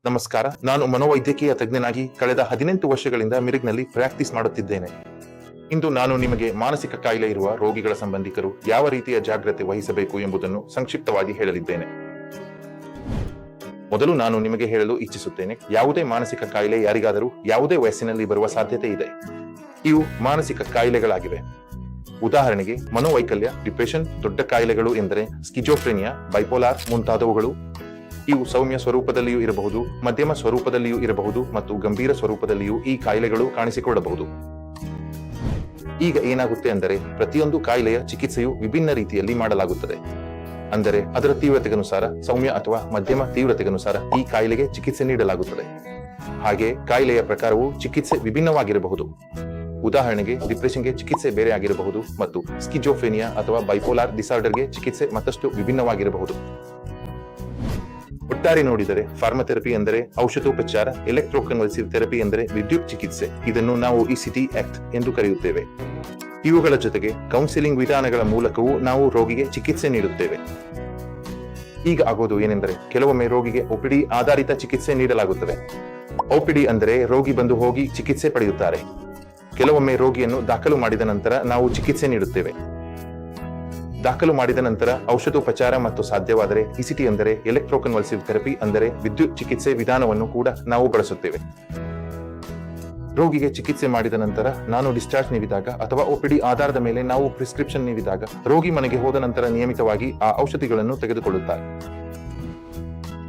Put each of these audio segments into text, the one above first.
ನಮಸ್ಕಾರ. ನಾನು ಮನೋವೈದ್ಯಕೀಯ ತಜ್ಞನಾಗಿ ಕಳೆದ 18 ವರ್ಷಗಳಿಂದ ಮಿರಿಗ್ನಲ್ಲಿ ಪ್ರಾಕ್ಟೀಸ್ ಮಾಡುತ್ತಿದ್ದೇನೆ. ಇಂದು ನಾನು ನಿಮಗೆ ಮಾನಸಿಕ ಕಾಯಿಲೆ ಇರುವ ರೋಗಿಗಳ ಸಂಬಂಧಿಕರು ಯಾವ ರೀತಿಯ ಜಾಗ್ರತೆ ವಹಿಸಬೇಕು ಎಂಬುದನ್ನು ಸಂಕ್ಷಿಪ್ತವಾಗಿ ಹೇಳಲಿದ್ದೇನೆ. ಮೊದಲು ನಾನು ನಿಮಗೆ ಹೇಳಲು ಇಚ್ಛಿಸುತ್ತೇನೆ, ಯಾವುದೇ ಮಾನಸಿಕ ಕಾಯಿಲೆ ಯಾರಿಗಾದರೂ ಯಾವುದೇ ವಯಸ್ಸಿನಲ್ಲಿ ಬರುವ ಸಾಧ್ಯತೆ ಇದೆ. ಇವು ಮಾನಸಿಕ ಕಾಯಿಲೆಗಳಾಗಿವೆ. ಉದಾಹರಣೆಗೆ ಮನೋವೈಕಲ್ಯ, ಡಿಪ್ರೆಷನ್, ದೊಡ್ಡ ಕಾಯಿಲೆಗಳು ಎಂದರೆ ಸ್ಕಿಜೋಫ್ರೆನಿಯಾ, ಬೈಪೋಲಾರ್ ಮುಂತಾದವುಗಳು. ಇವು ಸೌಮ್ಯ ಸ್ವರೂಪದಲ್ಲಿಯೂ ಇರಬಹುದು, ಮಧ್ಯಮ ಸ್ವರೂಪದಲ್ಲಿಯೂ ಇರಬಹುದು ಮತ್ತು ಗಂಭೀರ ಸ್ವರೂಪದಲ್ಲಿಯೂ ಈ ಕಾಯಿಲೆಗಳು ಕಾಣಿಸಿಕೊಳ್ಳಬಹುದು. ಈಗ ಏನಾಗುತ್ತೆ ಅಂದರೆ, ಪ್ರತಿಯೊಂದು ಕಾಯಿಲೆಯ ಚಿಕಿತ್ಸೆಯು ವಿಭಿನ್ನ ರೀತಿಯಲ್ಲಿ ಮಾಡಲಾಗುತ್ತದೆ. ಅಂದರೆ ಅದರ ತೀವ್ರತೆಗನುಸಾರ ಸೌಮ್ಯ ಅಥವಾ ಮಧ್ಯಮ ತೀವ್ರತೆಗನುಸಾರ ಈ ಕಾಯಿಲೆಗೆ ಚಿಕಿತ್ಸೆ ನೀಡಲಾಗುತ್ತದೆ. ಹಾಗೆ ಕಾಯಿಲೆಯ ಪ್ರಕಾರವು ಚಿಕಿತ್ಸೆ ವಿಭಿನ್ನವಾಗಿರಬಹುದು. ಉದಾಹರಣೆಗೆ ಡಿಪ್ರೆಷನ್ಗೆ ಚಿಕಿತ್ಸೆ ಬೇರೆ ಆಗಿರಬಹುದು ಮತ್ತು ಸ್ಕಿಜೋಫ್ರೆನಿಯಾ ಅಥವಾ ಬೈಪೋಲಾರ್ ಡಿಸಾರ್ಡರ್ಗೆ ಚಿಕಿತ್ಸೆ ಮತ್ತಷ್ಟು ವಿಭಿನ್ನವಾಗಿರಬಹುದು. ಒಟ್ಟಾರೆ ನೋಡಿದರೆ ಫಾರ್ಮಥೆರಪಿ ಎಂದರೆ ಔಷಧೋಪಚಾರ, ಎಲೆಕ್ಟ್ರೋಕನ್ವಲ್ಸಿವ್ ಥೆರಪಿ ಎಂದರೆ ವಿದ್ಯುತ್ ಚಿಕಿತ್ಸೆ. ಇದನ್ನು ನಾವು ಇಸಿಟಿ ಆಕ್ಟ್ ಎಂದು ಕರೆಯುತ್ತೇವೆ. ಇವುಗಳ ಜೊತೆಗೆ ಕೌನ್ಸಿಲಿಂಗ್ ವಿಧಾನಗಳ ಮೂಲಕವೂ ನಾವು ರೋಗಿಗೆ ಚಿಕಿತ್ಸೆ ನೀಡುತ್ತೇವೆ. ಈಗ ಆಗೋದು ಏನೆಂದರೆ, ಕೆಲವೊಮ್ಮೆ ರೋಗಿಗೆ ಒಪಿಡಿ ಆಧಾರಿತ ಚಿಕಿತ್ಸೆ ನೀಡಲಾಗುತ್ತದೆ. ಒಪಿಡಿ ಅಂದರೆ ರೋಗಿ ಬಂದು ಹೋಗಿ ಚಿಕಿತ್ಸೆ ಪಡೆಯುತ್ತಾರೆ. ಕೆಲವೊಮ್ಮೆ ರೋಗಿಯನ್ನು ದಾಖಲು ಮಾಡಿದ ನಂತರ ನಾವು ಚಿಕಿತ್ಸೆ ನೀಡುತ್ತೇವೆ. ದಾಖಲು ಮಾಡಿದ ನಂತರ ಔಷಧೋಪಚಾರ ಮತ್ತು ಸಾಧ್ಯವಾದರೆ ಇಸಿಟಿ ಅಂದರೆ ಎಲೆಕ್ಟ್ರೋಕನ್ವಲ್ಸಿವ್ ಥೆರಪಿ ಅಂದರೆ ವಿದ್ಯುತ್ ಚಿಕಿತ್ಸೆ ವಿಧಾನವನ್ನು ಕೂಡ ನಾವು ಬಳಸುತ್ತೇವೆ. ರೋಗಿಗೆ ಚಿಕಿತ್ಸೆ ಮಾಡಿದ ನಂತರ ನಾನು ಡಿಸ್ಚಾರ್ಜ್ ನೀಡಿದಾಗ ಅಥವಾ ಒಪಿಡಿ ಆಧಾರದ ಮೇಲೆ ನಾವು ಪ್ರಿಸ್ಕ್ರಿಪ್ಷನ್ ನೀಡಿದಾಗ ರೋಗಿ ಮನೆಗೆ ಹೋದ ನಂತರ ನಿಯಮಿತವಾಗಿ ಆ ಔಷಧಿಗಳನ್ನು ತೆಗೆದುಕೊಳ್ಳುತ್ತಾರೆ.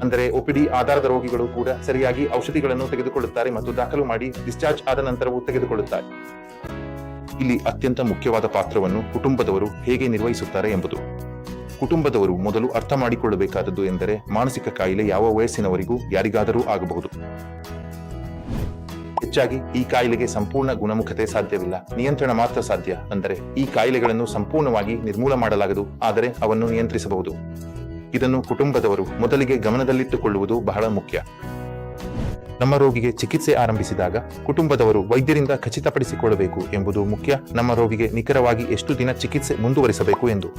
ಅಂದರೆ ಒಪಿಡಿ ಆಧಾರದ ರೋಗಿಗಳು ಕೂಡ ಸರಿಯಾಗಿ ಔಷಧಿಗಳನ್ನು ತೆಗೆದುಕೊಳ್ಳುತ್ತಾರೆ ಮತ್ತು ದಾಖಲು ಮಾಡಿ ಡಿಸ್ಚಾರ್ಜ್ ಆದ ನಂತರವೂ ತೆಗೆದುಕೊಳ್ಳುತ್ತಾರೆ. ಇಲ್ಲಿ ಅತ್ಯಂತ ಮುಖ್ಯವಾದ ಪಾತ್ರವನ್ನು ಕುಟುಂಬದವರು ಹೇಗೆ ನಿರ್ವಹಿಸುತ್ತಾರೆ ಎಂಬುದು. ಕುಟುಂಬದವರು ಮೊದಲು ಅರ್ಥ ಮಾಡಿಕೊಳ್ಳಬೇಕಾದದ್ದು ಎಂದರೆ, ಮಾನಸಿಕ ಕಾಯಿಲೆ ಯಾವ ವಯಸ್ಸಿನವರಿಗೂ ಯಾರಿಗಾದರೂ ಆಗಬಹುದು. ಹೆಚ್ಚಾಗಿ ಈ ಕಾಯಿಲೆಗೆ ಸಂಪೂರ್ಣ ಗುಣಮುಖತೆ ಸಾಧ್ಯವಿಲ್ಲ, ನಿಯಂತ್ರಣ ಮಾತ್ರ ಸಾಧ್ಯ. ಅಂದರೆ ಈ ಕಾಯಿಲೆಗಳನ್ನು ಸಂಪೂರ್ಣವಾಗಿ ನಿರ್ಮೂಲ ಮಾಡಲಾಗದು, ಆದರೆ ಅವನ್ನು ನಿಯಂತ್ರಿಸಬಹುದು. ಇದನ್ನು ಕುಟುಂಬದವರು ಮೊದಲಿಗೆ ಗಮನದಲ್ಲಿಟ್ಟುಕೊಳ್ಳುವುದು ಬಹಳ ಮುಖ್ಯ. ನಮ್ಮ ರೋಗಿಗೆ ಚಿಕಿತ್ಸೆ ಆರಂಭಿಸಿದಾಗ ಕುಟುಂಬದವರು ವೈದ್ಯರಿಂದ ಖಚಿತಪಡಿಸಿಕೊಳ್ಳಬೇಕು ಎಂಬುದು ಮುಖ್ಯ. ನಮ್ಮ ರೋಗಿಗೆ ನಿಖರವಾಗಿ ಎಷ್ಟು ದಿನ ಚಿಕಿತ್ಸೆ ಮುಂದುವರಿಸಬೇಕು ಎಂದು.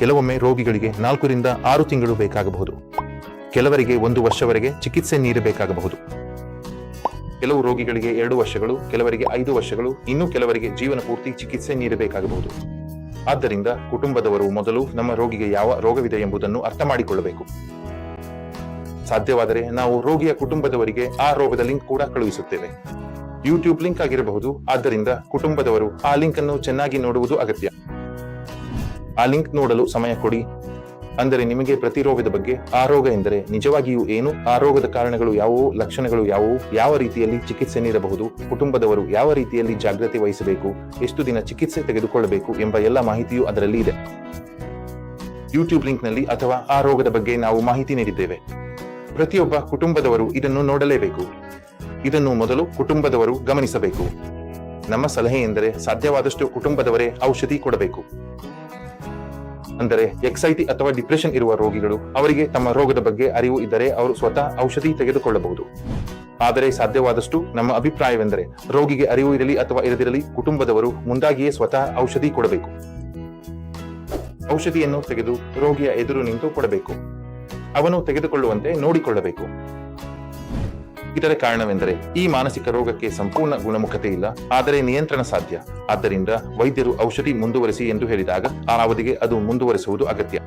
ಕೆಲವೊಮ್ಮೆ ರೋಗಿಗಳಿಗೆ 4 ರಿಂದ 6 ತಿಂಗಳು ಬೇಕಾಗಬಹುದು. ಕೆಲವರಿಗೆ 1 ವರ್ಷವರೆಗೆ ಚಿಕಿತ್ಸೆ ನೀಡಬೇಕಾಗಬಹುದು. ಕೆಲವು ರೋಗಿಗಳಿಗೆ 2 ವರ್ಷಗಳು, ಕೆಲವರಿಗೆ 5 ವರ್ಷಗಳು, ಇನ್ನು ಕೆಲವರಿಗೆ ಜೀವನ ಪೂರ್ತಿ ಚಿಕಿತ್ಸೆ ನೀಡಬೇಕಾಗಬಹುದು. ಆದ್ದರಿಂದ ಕುಟುಂಬದವರು ಮೊದಲು ನಮ್ಮ ರೋಗಿಗೆ ಯಾವ ರೋಗವಿದೆ ಎಂಬುದನ್ನು ಅರ್ಥ ಮಾಡಿಕೊಳ್ಳಬೇಕು. ಸಾಧ್ಯವಾದರೆ ನಾವು ರೋಗಿಯ ಕುಟುಂಬದವರಿಗೆ ಆ ರೋಗದ ಲಿಂಕ್ ಕೂಡ ಕಳುಹಿಸುತ್ತೇವೆ. ಯೂಟ್ಯೂಬ್ ಲಿಂಕ್ ಆಗಿರಬಹುದು. ಆದ್ದರಿಂದ ಕುಟುಂಬದವರು ಆ ಲಿಂಕ್ ಅನ್ನು ಚೆನ್ನಾಗಿ ನೋಡುವುದು ಅಗತ್ಯ. ಆ ಲಿಂಕ್ ನೋಡಲು ಸಮಯ ಕೊಡಿ. ಅಂದರೆ ನಿಮಗೆ ಪ್ರತಿ ರೋಗದ ಬಗ್ಗೆ, ಆ ರೋಗ ಎಂದರೆ ನಿಜವಾಗಿಯೂ ಏನು, ಆ ರೋಗದ ಕಾರಣಗಳು ಯಾವುವು, ಲಕ್ಷಣಗಳು ಯಾವುವು, ಯಾವ ರೀತಿಯಲ್ಲಿ ಚಿಕಿತ್ಸೆ ನೀಡಬಹುದು, ಕುಟುಂಬದವರು ಯಾವ ರೀತಿಯಲ್ಲಿ ಜಾಗ್ರತೆ ವಹಿಸಬೇಕು, ಎಷ್ಟು ದಿನ ಚಿಕಿತ್ಸೆ ತೆಗೆದುಕೊಳ್ಳಬೇಕು ಎಂಬ ಎಲ್ಲ ಮಾಹಿತಿಯೂ ಅದರಲ್ಲಿ ಇದೆ. ಯೂಟ್ಯೂಬ್ ಲಿಂಕ್ನಲ್ಲಿ ಅಥವಾ ಆ ರೋಗದ ಬಗ್ಗೆ ನಾವು ಮಾಹಿತಿ ನೀಡಿದ್ದೇವೆ. ಪ್ರತಿಯೊಬ್ಬ ಕುಟುಂಬದವರು ಇದನ್ನು ನೋಡಲೇಬೇಕು. ಇದನ್ನು ಮೊದಲು ಕುಟುಂಬದವರು ಗಮನಿಸಬೇಕು. ನಮ್ಮ ಸಲಹೆ ಎಂದರೆ ಸಾಧ್ಯವಾದಷ್ಟು ಕುಟುಂಬದವರೇ ಔಷಧಿ ಕೊಡಬೇಕು. ಅಂದರೆ ಎಕ್ಸೈಟಿ ಅಥವಾ ಡಿಪ್ರೆಷನ್ ಇರುವ ರೋಗಿಗಳು, ಅವರಿಗೆ ತಮ್ಮ ರೋಗದ ಬಗ್ಗೆ ಅರಿವು ಇದ್ದರೆ ಅವರು ಸ್ವತಃ ಔಷಧಿ ತೆಗೆದುಕೊಳ್ಳಬಹುದು. ಆದರೆ ಸಾಧ್ಯವಾದಷ್ಟು ನಮ್ಮ ಅಭಿಪ್ರಾಯವೆಂದರೆ, ರೋಗಿಗೆ ಅರಿವು ಇರಲಿ ಅಥವಾ ಇರದಿರಲಿ, ಕುಟುಂಬದವರು ಮುಂದಾಗಿಯೇ ಸ್ವತಃ ಔಷಧಿ ಕೊಡಬೇಕು. ಔಷಧಿಯನ್ನು ತೆಗೆದು ರೋಗಿಯ ಎದುರು ನಿಂತು ಕೊಡಬೇಕು. ಅವನು ತೆಗೆದುಕೊಳ್ಳುವಂತೆ ನೋಡಿಕೊಳ್ಳಬೇಕು. ಇದರ ಕಾರಣವೆಂದರೆ, ಈ ಮಾನಸಿಕ ರೋಗಕ್ಕೆ ಸಂಪೂರ್ಣ ಗುಣಮುಖತೆ ಇಲ್ಲ, ಆದರೆ ನಿಯಂತ್ರಣ ಸಾಧ್ಯ. ಆದ್ದರಿಂದ ವೈದ್ಯರು ಔಷಧಿ ಮುಂದುವರಿಸಿ ಎಂದು ಹೇಳಿದಾಗ ಆ ಅವಧಿಗೆ ಅದು ಮುಂದುವರಿಸುವುದು ಅಗತ್ಯ.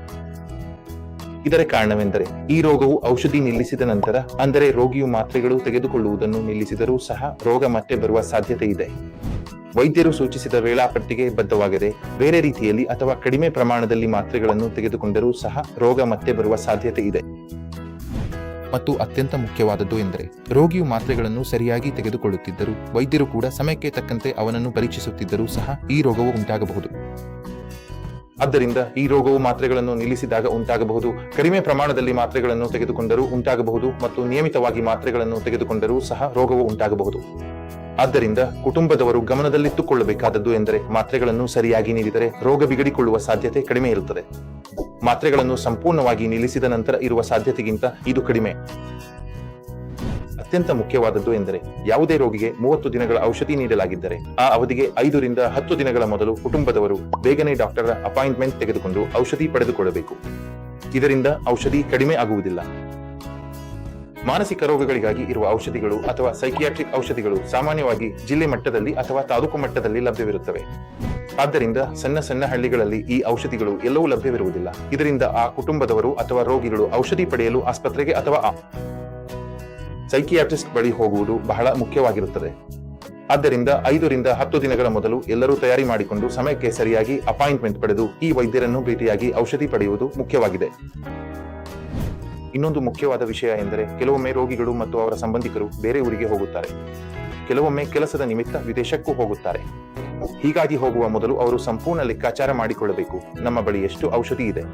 ಇದರ ಕಾರಣವೆಂದರೆ, ಈ ರೋಗವು ಔಷಧಿ ನಿಲ್ಲಿಸಿದ ನಂತರ, ಅಂದರೆ ರೋಗಿಯು ಮಾತ್ರೆಗಳು ತೆಗೆದುಕೊಳ್ಳುವುದನ್ನು ನಿಲ್ಲಿಸಿದರೂ ಸಹ ರೋಗ ಮತ್ತೆ ಬರುವ ಸಾಧ್ಯತೆ ಇದೆ. ವೈದ್ಯರು ಸೂಚಿಸಿದ ವೇಳಾಪಟ್ಟಿಗೆ ಬದ್ಧವಾಗದೆ ಬೇರೆ ರೀತಿಯಲ್ಲಿ ಅಥವಾ ಕಡಿಮೆ ಪ್ರಮಾಣದಲ್ಲಿ ಮಾತ್ರೆಗಳನ್ನು ತೆಗೆದುಕೊಂಡರೂ ಸಹ ರೋಗ ಮತ್ತೆ ಬರುವ ಸಾಧ್ಯತೆ ಇದೆ. ಮತ್ತು ಅತ್ಯಂತ ಮುಖ್ಯವಾದದ್ದು ಎಂದರೆ, ರೋಗಿಯು ಮಾತ್ರೆಗಳನ್ನು ಸರಿಯಾಗಿ ತೆಗೆದುಕೊಳ್ಳುತ್ತಿದ್ದರೂ, ವೈದ್ಯರು ಕೂಡ ಸಮಯಕ್ಕೆ ತಕ್ಕಂತೆ ಅವನನ್ನು ಪರೀಕ್ಷಿಸುತ್ತಿದ್ದರೂ ಸಹ ಈ ರೋಗವು ಉಂಟಾಗಬಹುದು. ಆದ್ದರಿಂದ ಈ ರೋಗವು ಮಾತ್ರೆಗಳನ್ನು ನಿಲ್ಲಿಸಿದಾಗ ಉಂಟಾಗಬಹುದು, ಕಡಿಮೆ ಪ್ರಮಾಣದಲ್ಲಿ ಮಾತ್ರೆಗಳನ್ನು ತೆಗೆದುಕೊಂಡರೂ ಉಂಟಾಗಬಹುದು ಮತ್ತು ನಿಯಮಿತವಾಗಿ ಮಾತ್ರೆಗಳನ್ನು ತೆಗೆದುಕೊಂಡರೂ ಸಹ ರೋಗವು ಉಂಟಾಗಬಹುದು. ಆದ್ದರಿಂದ ಕುಟುಂಬದವರು ಗಮನದಲ್ಲಿಟ್ಟುಕೊಳ್ಳಬೇಕಾದದ್ದು ಎಂದರೆ, ಮಾತ್ರೆಗಳನ್ನು ಸರಿಯಾಗಿ ನೀಡಿದರೆ ರೋಗ ಬಿಗಡಿಕೊಳ್ಳುವ ಸಾಧ್ಯತೆ ಕಡಿಮೆ ಇರುತ್ತದೆ. ಮಾತ್ರೆಗಳನ್ನು ಸಂಪೂರ್ಣವಾಗಿ ನಿಲ್ಲಿಸಿದ ನಂತರ ಇರುವ ಸಾಧ್ಯತೆಗಿಂತ ಇದು ಕಡಿಮೆ. ಅತ್ಯಂತ ಮುಖ್ಯವಾದದ್ದು ಎಂದರೆ, ಯಾವುದೇ ರೋಗಿಗೆ 30 ದಿನಗಳ ಔಷಧಿ ನೀಡಲಾಗಿದ್ದರೆ ಆ ಅವಧಿಗೆ 5 ರಿಂದ 10 ದಿನಗಳ ಮೊದಲು ಕುಟುಂಬದವರು ಬೇಗನೆ ಡಾಕ್ಟರ್ ಅಪಾಯಿಂಟ್ಮೆಂಟ್ ತೆಗೆದುಕೊಂಡು ಔಷಧಿ ಪಡೆದುಕೊಳ್ಳಬೇಕು. ಇದರಿಂದ ಔಷಧಿ ಕಡಿಮೆ ಆಗುವುದಿಲ್ಲ. ಮಾನಸಿಕ ರೋಗಗಳಿಗಾಗಿ ಇರುವ ಔಷಧಿಗಳು ಅಥವಾ ಸೈಕಿಯಾಟ್ರಿಕ್ ಔಷಧಿಗಳು ಸಾಮಾನ್ಯವಾಗಿ ಜಿಲ್ಲೆ ಮಟ್ಟದಲ್ಲಿ ಅಥವಾ ತಾಲೂಕು ಮಟ್ಟದಲ್ಲಿ ಲಭ್ಯವಿರುತ್ತವೆ. ಆದ್ದರಿಂದ ಸಣ್ಣ ಸಣ್ಣ ಹಳ್ಳಿಗಳಲ್ಲಿ ಈ ಔಷಧಿಗಳು ಎಲ್ಲವೂ ಲಭ್ಯವಿರುವುದಿಲ್ಲ. ಇದರಿಂದ ಆ ಕುಟುಂಬದವರು ಅಥವಾ ರೋಗಿಗಳು ಔಷಧಿ ಪಡೆಯಲು ಆಸ್ಪತ್ರೆಗೆ ಅಥವಾ ಸೈಕಿಯಾಟ್ರಿಸ್ಟ್ ಬಳಿ ಹೋಗುವುದು ಬಹಳ ಮುಖ್ಯವಾಗಿರುತ್ತದೆ. ಆದ್ದರಿಂದ 5 ರಿಂದ 10 ದಿನಗಳ ಮೊದಲು ಎಲ್ಲರೂ ತಯಾರಿ ಮಾಡಿಕೊಂಡು ಸಮಯಕ್ಕೆ ಸರಿಯಾಗಿ ಅಪಾಯಿಂಟ್ಮೆಂಟ್ ಪಡೆದು ಈ ವೈದ್ಯರನ್ನು ಭೇಟಿಯಾಗಿ ಔಷಧಿ ಪಡೆಯುವುದು ಮುಖ್ಯವಾಗಿದೆ. ಇನ್ನೊಂದು ಮುಖ್ಯವಾದ ವಿಷಯ ಎಂದರೆ ಕೆಲವೊಮ್ಮೆ ರೋಗಿಗಳು ಮತ್ತು ಅವರ ಸಂಬಂಧಿಕರು ಬೇರೆ ಊರಿಗೆ ಹೋಗುತ್ತಾರೆ. ಕೆಲವೊಮ್ಮೆ ಕೆಲಸದ ನಿಮಿತ್ತ ವಿದೇಶಕ್ಕೂ ಹೋಗುತ್ತಾರೆ. ಹೀಗಾಗಿ ಹೋಗುವ ಮೊದಲು ಅವರು ಸಂಪೂರ್ಣ ಲೆಕ್ಕಾಚಾರ ಮಾಡಿಕೊಳ್ಳಬೇಕು. ನಮ್ಮ ಬಳಿ ಎಷ್ಟು ಔಷಧಿ ಇದೆ,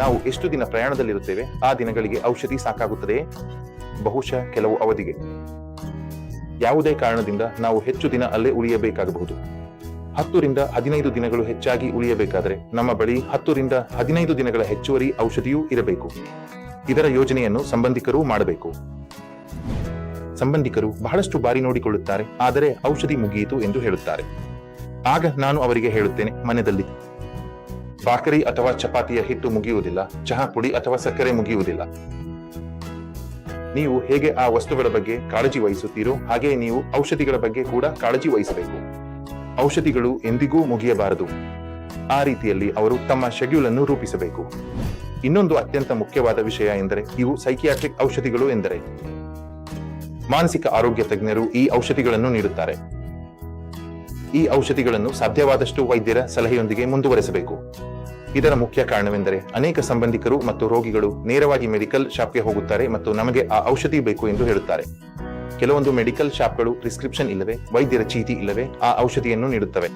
ನಾವು ಎಷ್ಟು ದಿನ ಪ್ರಯಾಣದಲ್ಲಿರುತ್ತೇವೆ, ಆ ದಿನಗಳಿಗೆ ಔಷಧಿ ಸಾಕಾಗುತ್ತದೆಯೇ, ಬಹುಶಃ ಕೆಲವು ಅವಧಿಗೆ. ಯಾವುದೇ ಕಾರಣದಿಂದ ನಾವು ಹೆಚ್ಚು ದಿನ ಅಲ್ಲೇ ಉಳಿಯಬೇಕಾಗಬಹುದು. 10 ರಿಂದ 15 ದಿನಗಳು ಹೆಚ್ಚಾಗಿ ಉಳಿಯಬೇಕಾದರೆ ನಮ್ಮ ಬಳಿ 10 ರಿಂದ 15 ದಿನಗಳ ಹೆಚ್ಚುವರಿ ಔಷಧಿಯೂ ಇರಬೇಕು. ಇದರ ಯೋಜನೆಯನ್ನು ಸಂಬಂಧಿಕರು ಮಾಡಬೇಕು. ಸಂಬಂಧಿಕರು ಬಹಳಷ್ಟು ಬಾರಿ ನೋಡಿಕೊಳ್ಳುತ್ತಾರೆ, ಆದರೆ ಔಷಧಿ ಮುಗಿಯಿತು ಎಂದು ಹೇಳುತ್ತಾರೆ. ಆಗ ನಾನು ಅವರಿಗೆ ಹೇಳುತ್ತೇನೆ, ಮನೆಯಲ್ಲಿ ಬಾಕರಿ ಅಥವಾ ಚಪಾತಿಯ ಹಿಟ್ಟು ಮುಗಿಯುವುದಿಲ್ಲ, ಚಹಾ ಪುಡಿ ಅಥವಾ ಸಕ್ಕರೆ ಮುಗಿಯುವುದಿಲ್ಲ. ನೀವು ಹೇಗೆ ಆ ವಸ್ತುಗಳ ಬಗ್ಗೆ ಕಾಳಜಿ ವಹಿಸುತ್ತೀರೋ ಹಾಗೆ ನೀವು ಔಷಧಿಗಳ ಬಗ್ಗೆ ಕೂಡ ಕಾಳಜಿ ವಹಿಸಬೇಕು. ಔಷಧಿಗಳು ಎಂದಿಗೂ ಮುಗಿಯಬಾರದು. ಆ ರೀತಿಯಲ್ಲಿ ಅವರು ತಮ್ಮ ಶೆಡ್ಯೂಲ್ ಅನ್ನು ರೂಪಿಸಬೇಕು. ಇನ್ನೊಂದು ಅತ್ಯಂತ ಮುಖ್ಯವಾದ ವಿಷಯ ಎಂದರೆ ಇವು ಸೈಕಿಯಾಟ್ರಿಕ್ ಔಷಧಿಗಳು ಎಂದರೆ ಮಾನಸಿಕ ಆರೋಗ್ಯ ತಜ್ಞರು ಈ ಔಷಧಿಗಳನ್ನು ನೀಡುತ್ತಾರೆ. ಈ ಔಷಧಿಗಳನ್ನು ಸಾಧ್ಯವಾದಷ್ಟು ವೈದ್ಯರ ಸಲಹೆಯೊಂದಿಗೆ ಮುಂದುವರೆಸಬೇಕು. ಇದರ ಮುಖ್ಯ ಕಾರಣವೆಂದರೆ ಅನೇಕ ಸಂಬಂಧಿಕರು ಮತ್ತು ರೋಗಿಗಳು ನೇರವಾಗಿ ಮೆಡಿಕಲ್ ಶಾಪ್ಗೆ ಹೋಗುತ್ತಾರೆ ಮತ್ತು ನಮಗೆ ಆ ಔಷಧಿ ಬೇಕು ಎಂದು ಹೇಳುತ್ತಾರೆ. ಕೆಲವೊಂದು ಮೆಡಿಕಲ್ ಶಾಪ್ಗಳು ಪ್ರಿಸ್ಕ್ರಿಪ್ಷನ್ ಇಲ್ಲವೇ ವೈದ್ಯರ ಚೀಟಿ ಇಲ್ಲವೇ ಆ ಔಷಧಿಯನ್ನು ನೀಡುತ್ತವೆ.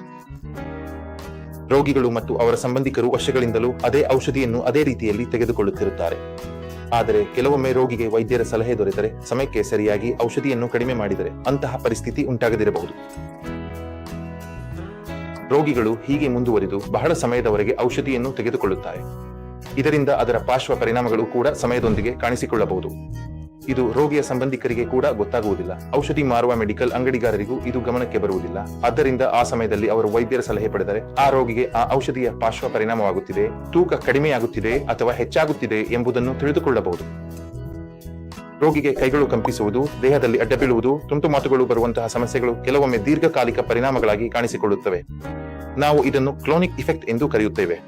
ರೋಗಿಗಳು ಮತ್ತು ಅವರ ಸಂಬಂಧಿಕರು ವರ್ಷಗಳಿಂದಲೂ ಅದೇ ಔಷಧಿಯನ್ನು ಅದೇ ರೀತಿಯಲ್ಲಿ ತೆಗೆದುಕೊಳ್ಳುತ್ತಿರುತ್ತಾರೆ. ಆದರೆ ಕೆಲವೊಮ್ಮೆ ರೋಗಿಗೆ ವೈದ್ಯರ ಸಲಹೆ ದೊರೆತರೆ ಸಮಯಕ್ಕೆ ಸರಿಯಾಗಿ ಔಷಧಿಯನ್ನು ಕಡಿಮೆ ಮಾಡಿದರೆ ಅಂತಹ ಪರಿಸ್ಥಿತಿ ಉಂಟಾಗದಿರಬಹುದು. ರೋಗಿಗಳು ಹೀಗೆ ಮುಂದುವರಿದು ಬಹಳ ಸಮಯದವರೆಗೆ ಔಷಧಿಯನ್ನು ತೆಗೆದುಕೊಳ್ಳುತ್ತಾರೆ. ಇದರಿಂದ ಅದರ ಪಾರ್ಶ್ವ ಪರಿಣಾಮಗಳು ಕೂಡ ಸಮಯದೊಂದಿಗೆ ಕಾಣಿಸಿಕೊಳ್ಳಬಹುದು. ಇದು ರೋಗಿಯ ಸಂಬಂಧಿಕರಿಗೆ ಕೂಡ ಗೊತ್ತಾಗುವುದಿಲ್ಲ. ಔಷಧಿ ಮಾರುವ ಮೆಡಿಕಲ್ ಅಂಗಡಿಗಾರರಿಗೂ ಇದು ಗಮನಕ್ಕೆ ಬರುವುದಿಲ್ಲ. ಆದ್ದರಿಂದ ಆ ಸಮಯದಲ್ಲಿ ಅವರು ವೈದ್ಯರ ಸಲಹೆ ಪಡೆದರೆ ಆ ರೋಗಿಗೆ ಆ ಔಷಧಿಯ ಪಾರ್ಶ್ವ ಪರಿಣಾಮವಾಗುತ್ತಿದೆ, ತೂಕ ಕಡಿಮೆಯಾಗುತ್ತಿದೆ ಅಥವಾ ಹೆಚ್ಚಾಗುತ್ತಿದೆ ಎಂಬುದನ್ನು ತಿಳಿದುಕೊಳ್ಳಬಹುದು. ರೋಗಿಗೆ ಕೈಗಳು ಕಂಪಿಸುವುದು, ದೇಹದಲ್ಲಿ ಅಡ್ಡ ಬೀಳುವುದು, ತುಂಟು ಮಾತುಗಳು ಬರುವಂತಹ ಸಮಸ್ಯೆಗಳು ಕೆಲವೊಮ್ಮೆ ದೀರ್ಘಕಾಲಿಕ ಪರಿಣಾಮಗಳಾಗಿ ಕಾಣಿಸಿಕೊಳ್ಳುತ್ತವೆ. ನಾವು ಇದನ್ನು ಕ್ರೋನಿಕ್ ಇಫೆಕ್ಟ್ ಎಂದು ಕರೆಯುತ್ತೇವೆ.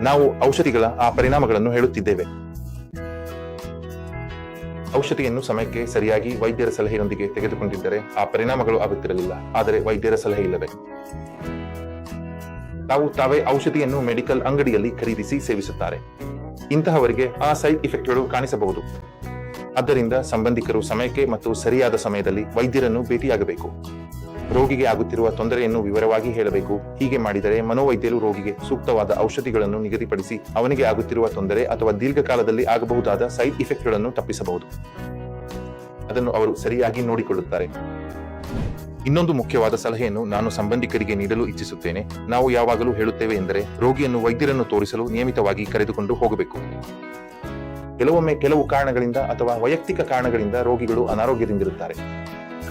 ನಾವು ಔಷಧಿಗಳ ಆ ಪರಿಣಾಮಗಳನ್ನು ಹೇಳುತ್ತಿದ್ದೇವೆ. ಔಷಧಿಯನ್ನು ಸಮಯಕ್ಕೆ ಸರಿಯಾಗಿ ವೈದ್ಯರ ಸಲಹೆಯೊಂದಿಗೆ ತೆಗೆದುಕೊಂಡಿದ್ದರೆ ಆ ಪರಿಣಾಮಗಳು ಆಗುತ್ತಿರಲಿಲ್ಲ. ಆದರೆ ವೈದ್ಯರ ಸಲಹೆ ಇಲ್ಲವೇ ತಾವೇ ಔಷಧಿಯನ್ನು ಮೆಡಿಕಲ್ ಅಂಗಡಿಯಲ್ಲಿ ಖರೀದಿಸಿ ಸೇವಿಸುತ್ತಾರೆ. ಇಂತಹವರಿಗೆ ಆ ಸೈಡ್ ಇಫೆಕ್ಟ್ಗಳು ಕಾಣಿಸಬಹುದು. ಆದ್ದರಿಂದ ಸಂಬಂಧಿಕರು ಸಮಯಕ್ಕೆ ಮತ್ತು ಸರಿಯಾದ ಸಮಯದಲ್ಲಿ ವೈದ್ಯರನ್ನು ಭೇಟಿಯಾಗಬೇಕು. ರೋಗಿಗೆ ಆಗುತ್ತಿರುವ ತೊಂದರೆಯನ್ನು ವಿವರವಾಗಿ ಹೇಳಬೇಕು. ಹೀಗೆ ಮಾಡಿದರೆ ಮನೋವೈದ್ಯರು ರೋಗಿಗೆ ಸೂಕ್ತವಾದ ಔಷಧಿಗಳನ್ನು ನಿಗದಿಪಡಿಸಿ ಅವನಿಗೆ ಆಗುತ್ತಿರುವ ತೊಂದರೆ ಅಥವಾ ದೀರ್ಘಕಾಲದಲ್ಲಿ ಆಗಬಹುದಾದ ಸೈಡ್ ಇಫೆಕ್ಟ್ಗಳನ್ನು ತಪ್ಪಿಸಬಹುದು. ಅದನ್ನು ಅವರು ಸರಿಯಾಗಿ ನೋಡಿಕೊಳ್ಳುತ್ತಾರೆ. ಇನ್ನೊಂದು ಮುಖ್ಯವಾದ ಸಲಹೆಯನ್ನು ನಾನು ಸಂಬಂಧಿಕರಿಗೆ ನೀಡಲು ಇಚ್ಛಿಸುತ್ತೇನೆ. ನಾವು ಯಾವಾಗಲೂ ಹೇಳುತ್ತೇವೆ ಎಂದರೆ ರೋಗಿಯನ್ನು ವೈದ್ಯರನ್ನು ತೋರಿಸಲು ನಿಯಮಿತವಾಗಿ ಕರೆದುಕೊಂಡು ಹೋಗಬೇಕು. ಕೆಲವೊಮ್ಮೆ ಕೆಲವು ಕಾರಣಗಳಿಂದ ಅಥವಾ ವೈಯಕ್ತಿಕ ಕಾರಣಗಳಿಂದ ರೋಗಿಗಳು ಅನಾರೋಗ್ಯದಿಂದಿರುತ್ತಾರೆ.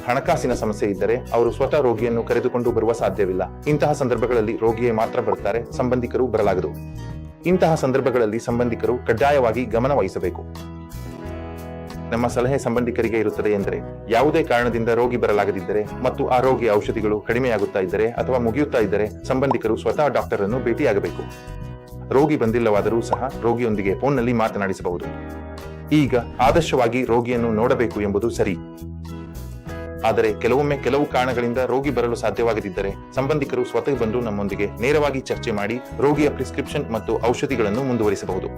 ಹಣಕಾಸಿನ ಸಮಸ್ಯೆ ಇದ್ದರೆ ಅವರು ಸ್ವತಃ ರೋಗಿಯನ್ನು ಕರೆದುಕೊಂಡು ಬರುವ ಸಾಧ್ಯವಿಲ್ಲ. ಇಂತಹ ಸಂದರ್ಭಗಳಲ್ಲಿ ರೋಗಿಯೇ ಮಾತ್ರ ಬರುತ್ತಾರೆ, ಸಂಬಂಧಿಕರು ಬರಲಾಗದು. ಇಂತಹ ಸಂದರ್ಭಗಳಲ್ಲಿ ಸಂಬಂಧಿಕರು ಕಡ್ಡಾಯವಾಗಿ ಗಮನ ವಹಿಸಬೇಕು. ನಮ್ಮ ಸಲಹೆ ಸಂಬಂಧಿಕರಿಗೆ ಇರುತ್ತದೆ ಎಂದರೆ ಯಾವುದೇ ಕಾರಣದಿಂದ ರೋಗಿ ಬರಲಾಗದಿದ್ದರೆ ಮತ್ತು ಆ ರೋಗಿಯ ಔಷಧಿಗಳು ಕಡಿಮೆಯಾಗುತ್ತಾ ಇದ್ದರೆ ಅಥವಾ ಮುಗಿಯುತ್ತಾ ಇದ್ದರೆ ಸಂಬಂಧಿಕರು ಸ್ವತಃ ಡಾಕ್ಟರ್ ಅನ್ನು ಭೇಟಿಯಾಗಬೇಕು. ರೋಗಿ ಬಂದಿಲ್ಲವಾದರೂ ಸಹ ರೋಗಿಯೊಂದಿಗೆ ಫೋನ್ನಲ್ಲಿ ಮಾತನಾಡಿಸಬಹುದು. ಈಗ ಆದರ್ಶವಾಗಿ ರೋಗಿಯನ್ನು ನೋಡಬೇಕು ಎಂಬುದು ಸರಿ. ಆದರೆ ಕೆಲವೊಮ್ಮೆ ಕೆಲವು ಕಾರಣಗಳಿಂದ ರೋಗಿ ಬರಲು ಸಾಧ್ಯವಾಗದಿದ್ದರೆ ಸಂಬಂಧಿಕರು ಸ್ವತಃ ಬಂದು ನಮ್ಮೊಂದಿಗೆ ನೇರವಾಗಿ ಚರ್ಚೆ ಮಾಡಿ ರೋಗಿಯ ಪ್ರಿಸ್ಕ್ರಿಪ್ಷನ್ ಮತ್ತು ಔಷಧಿಗಳನ್ನು ಮುಂದುವರಿಸಬಹುದು.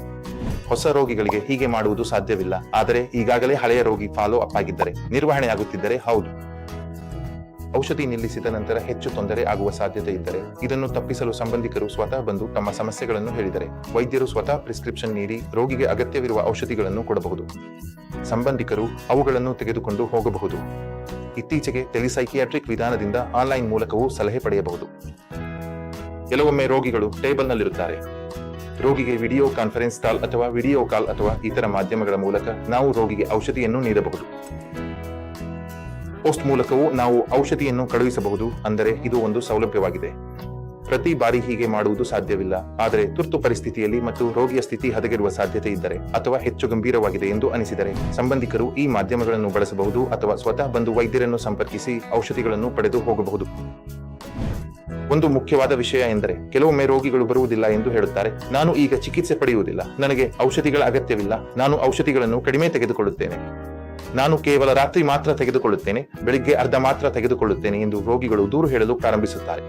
ಹೊಸ ರೋಗಿಗಳಿಗೆ ಹೀಗೆ ಮಾಡುವುದು ಸಾಧ್ಯವಿಲ್ಲ. ಆದರೆ ಈಗಾಗಲೇ ಹಳೆಯ ರೋಗಿ ಫಾಲೋ ಅಪ್ ಆಗಿದ್ದರೆ, ನಿರ್ವಹಣೆಯಾಗುತ್ತಿದ್ದರೆ ಹೌದು. ಔಷಧಿ ನಿಲ್ಲಿಸಿದ ನಂತರ ಹೆಚ್ಚು ತೊಂದರೆ ಆಗುವ ಸಾಧ್ಯತೆ ಇದ್ದರೆ ಇದನ್ನು ತಪ್ಪಿಸಲು ಸಂಬಂಧಿಕರು ಸ್ವತಃ ಬಂದು ತಮ್ಮ ಸಮಸ್ಯೆಗಳನ್ನು ಹೇಳಿದರೆ ವೈದ್ಯರು ಸ್ವತಃ ಪ್ರಿಸ್ಕ್ರಿಪ್ಷನ್ ನೀಡಿ ರೋಗಿಗೆ ಅಗತ್ಯವಿರುವ ಔಷಧಿಗಳನ್ನು ಕೊಡಬಹುದು. ಸಂಬಂಧಿಕರು ಅವುಗಳನ್ನು ತೆಗೆದುಕೊಂಡು ಹೋಗಬಹುದು. ಇತ್ತೀಚೆಗೆ ಟೆಲಿಸೈಕಿಯಾಟ್ರಿಕ್ ವಿಧಾನದಿಂದ ಆನ್ಲೈನ್ ಮೂಲಕವೂ ಸಲಹೆ ಪಡೆಯಬಹುದು. ಕೆಲವೊಮ್ಮೆ ರೋಗಿಗಳು ಟೇಬಲ್ನಲ್ಲಿರುತ್ತಾರೆ. ರೋಗಿಗೆ ವಿಡಿಯೋ ಕಾನ್ಫರೆನ್ಸ್ ಕಾಲ್ ಅಥವಾ ವಿಡಿಯೋ ಕಾಲ್ ಅಥವಾ ಇತರ ಮಾಧ್ಯಮಗಳ ಮೂಲಕ ನಾವು ರೋಗಿಗೆ ಔಷಧಿಯನ್ನು ನೀಡಬಹುದು. ಪೋಸ್ಟ್ ಮೂಲಕವೂ ನಾವು ಔಷಧಿಯನ್ನು ಕಳುಹಿಸಬಹುದು. ಅಂದರೆ ಇದು ಒಂದು ಸೌಲಭ್ಯವಾಗಿದೆ. ಪ್ರತಿ ಬಾರಿ ಹೀಗೆ ಮಾಡುವುದು ಸಾಧ್ಯವಿಲ್ಲ. ಆದರೆ ತುರ್ತು ಪರಿಸ್ಥಿತಿಯಲ್ಲಿ ಮತ್ತು ರೋಗಿಯ ಸ್ಥಿತಿ ಹದಗೆಡುವ ಸಾಧ್ಯತೆ ಇದ್ದರೆ ಅಥವಾ ಹೆಚ್ಚು ಗಂಭೀರವಾಗಿದೆ ಎಂದು ಅನಿಸಿದರೆ ಸಂಬಂಧಿಕರು ಈ ಮಾಧ್ಯಮಗಳನ್ನು ಬಳಸಬಹುದು ಅಥವಾ ಸ್ವತಃ ಬಂದು ವೈದ್ಯರನ್ನು ಸಂಪರ್ಕಿಸಿ ಔಷಧಿಗಳನ್ನು ಪಡೆದು ಹೋಗಬಹುದು. ಒಂದು ಮುಖ್ಯವಾದ ವಿಷಯ ಎಂದರೆ ಕೆಲವೊಮ್ಮೆ ರೋಗಿಗಳು ಬರುವುದಿಲ್ಲ ಎಂದು ಹೇಳುತ್ತಾರೆ. ನಾನು ಈಗ ಚಿಕಿತ್ಸೆ ಪಡೆಯುವುದಿಲ್ಲ, ನನಗೆ ಔಷಧಿಗಳ ಅಗತ್ಯವಿಲ್ಲ, ನಾನು ಔಷಧಿಗಳನ್ನು ಕಡಿಮೆ ತೆಗೆದುಕೊಳ್ಳುತ್ತೇನೆ, ನಾನು ಕೇವಲ ರಾತ್ರಿ ಮಾತ್ರ ತೆಗೆದುಕೊಳ್ಳುತ್ತೇನೆ, ಬೆಳಿಗ್ಗೆ ಅರ್ಧ ಮಾತ್ರ ತೆಗೆದುಕೊಳ್ಳುತ್ತೇನೆ ಎಂದು ರೋಗಿಗಳು ದೂರು ಹೇಳಲು ಪ್ರಾರಂಭಿಸುತ್ತಾರೆ.